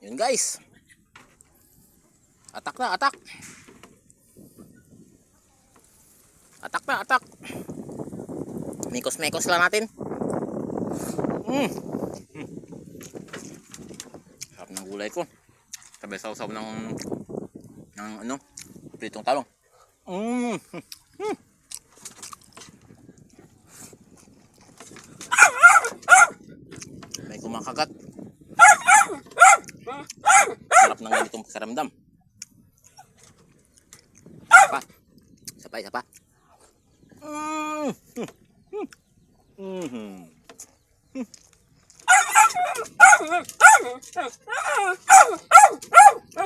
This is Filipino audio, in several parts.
Yun guys. Atak na, atak. Atak na, atak. Mekos-mekos lang natin. Sarap ng gulay ko. Sabay sausaw ng ano, pritong talong. May kumakagat. Sarap ng ganitong pakiramdam. Sapay, sapa.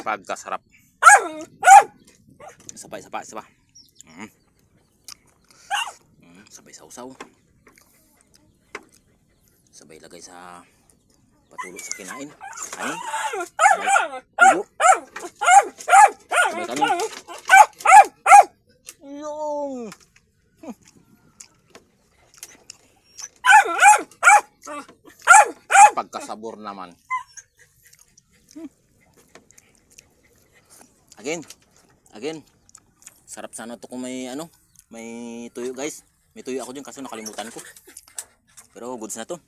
Pagkasarap. Sapay, sapa. Sabay sausaw. Sabay lagay sa patulo sa kinain. Kanin. Tulo. Sabay kanin. Yung. Pagkasabor naman. Again. Sarap sana to kung may ano, may tuyo guys. May tuyo ako din kasi nakalimutan ko. Pero goods na to.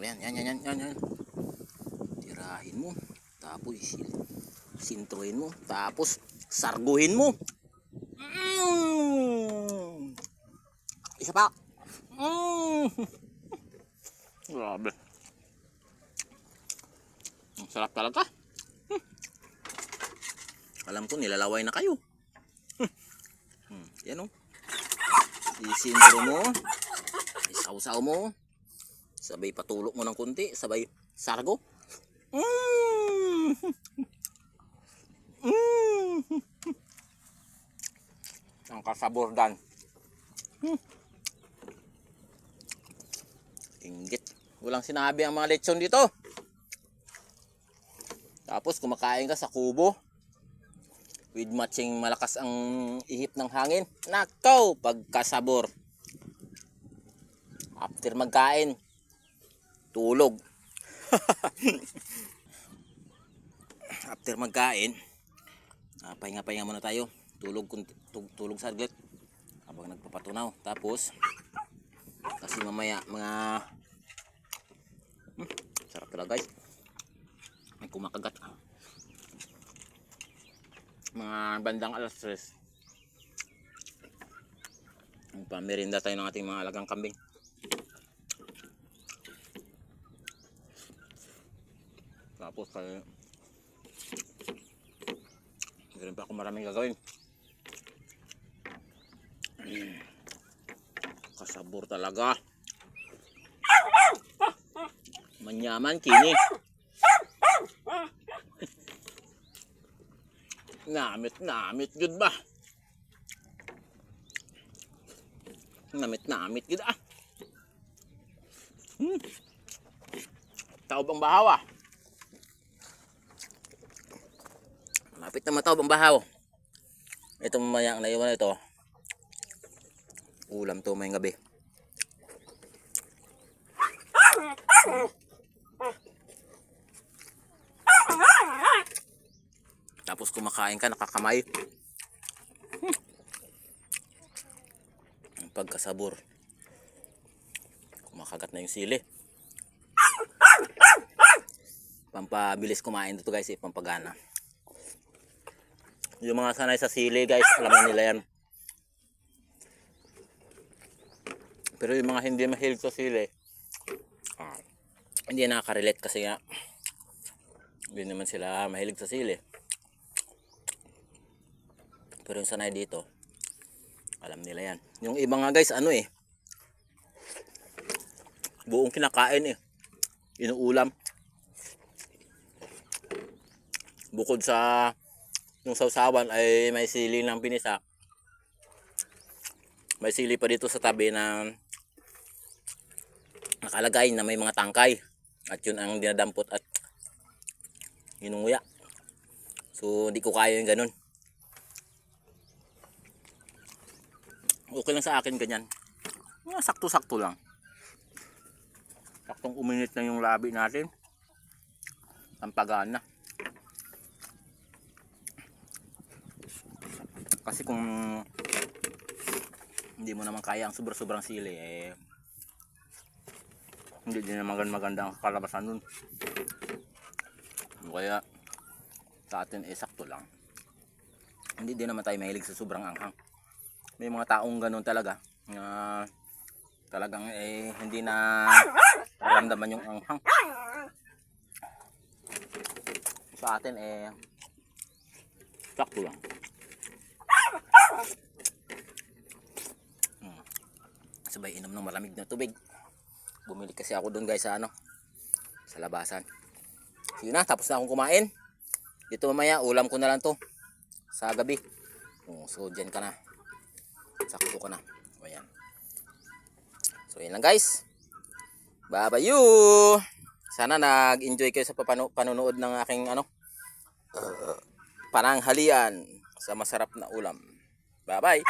Yan. Tirahin mo. Tapos sintuhin mo. Tapos sarguhin mo. Isa pa. Grabe. Ang sarap talaga. Alam ko nilalaway na kayo. Yan o. Isintro mo. Isawsaw mo. Sabay patulok mo ng kunti. Sabay sargo. Ang kasabordan. Inggit. Walang sinabi ang mga lechon dito. Tapos kumakain ka sa kubo. With matching malakas ang ihip ng hangin. Nakaw, pagkasabor. After magkain, tulog. After magkain, pahinga-pahinga muna tayo. Tulog saglit habang nagpapatunaw. Tapos, kasi mamaya mga sarap talaga guys. May kumakagat. Mga bandang alas 3. Pamerinda tayo ng ating mga alagang kambing. Tapos kaya meron pa ako maraming gagawin. Kasabor talaga. Manyaman kini. Namit gud ba? Namit gud ah. Taob ang bahaw ah. Malapit na mataob ang bahaw. Ito mamaya na iwan ito. Ulam to may gabi. Tapos kumakain ka, nakakamay. Ang pagkasabor. Kumakagat na yung sili. Pampabilis kumain dito guys, pampagana. Yung mga sanay sa sili guys, alam nila yan. Pero yung mga hindi mahilig sa sili, hindi nakaka-relate kasi nga hindi naman sila mahilig sa sili. Pero yung sanay dito, alam nila yan. Yung iba nga guys, ano buong kinakain inuulam. Bukod sa yung sausawan ay may sili ng pinisa. May sili pa dito sa tabi na nakalagay na may mga tangkay. At yun ang dinadampot at inunguya. So hindi ko kaya yung ganun. Okay lang sa akin ganyan. Sakto-sakto lang. saktong uminit na yung labi natin. Ang pagana. Kasi kung hindi mo naman kaya ang sobrang sili, eh hindi din naman maganda ang kalabasan nun. Kaya sa atin sakto lang. Hindi din naman tayo mahilig sa sobrang anghang. May mga taong ganun talaga na talagang hindi na ramdaman yung anghang. Sa atin sakto lang. Sabay inom ng malamig na tubig. Bumili kasi ako doon guys sa sa labasan. Sige na, tapos na akong kumain. Dito mamaya ulam ko na lang to sa gabi. So dyan ka na. Sakto ka na. Ayan. So yun lang guys. Bye you. Sana nag-enjoy kayo sa panonood ng aking pananghalian sa masarap na ulam. Bye bye.